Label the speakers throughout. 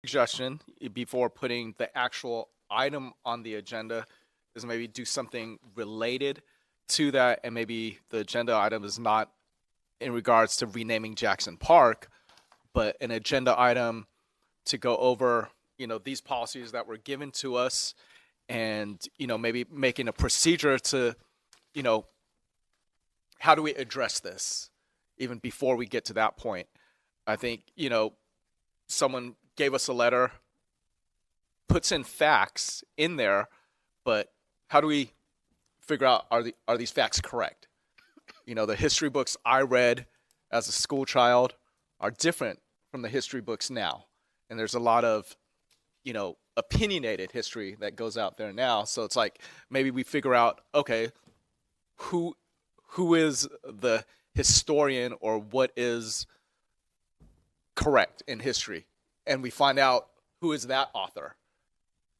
Speaker 1: suggestion before putting the actual item on the agenda is maybe do something related to that, and maybe the agenda item is not in regards to renaming Jackson Park, but an agenda item to go over, these policies that were given to us, and maybe making a procedure to, you know, how do we address this even before we get to that point. I think, someone gave us a letter, puts in facts in there, but how do we figure out, are these facts correct? The history books I read as a school child are different from the history books now. And there's a lot of, opinionated history that goes out there now. So it's like maybe we figure out, okay, who who is the historian, or what is correct in history, and we find out who is that author.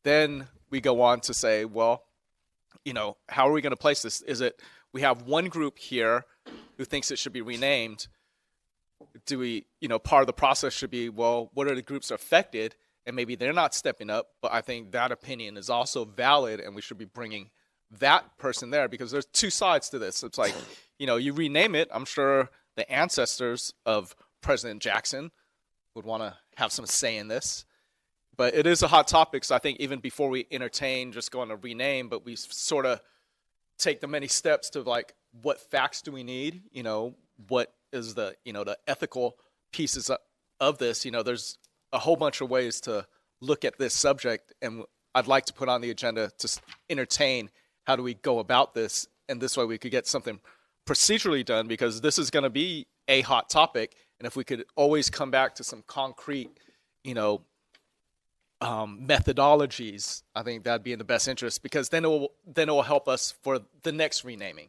Speaker 1: Then we go on to say, well, how are we going to place this? Is it we have one group here who thinks it should be renamed? Do we, part of the process should be, well, what are the groups affected? And maybe they're not stepping up, but I think that opinion is also valid, and we should be bringing that person there, because there's two sides to this. It's like, you rename it. I'm sure the ancestors of President Jackson would want to have some say in this. But it is a hot topic, so I think even before we entertain just going to rename, but we sort of take the many steps to, like, what facts do we need? What is the ethical pieces of this? There's a whole bunch of ways to look at this subject, and I'd like to put on the agenda to entertain how do we go about this, and this way we could get something procedurally done, because this is going to be a hot topic, and if we could always come back to some concrete, methodologies, I think that'd be in the best interest, because then it will help us for the next renaming.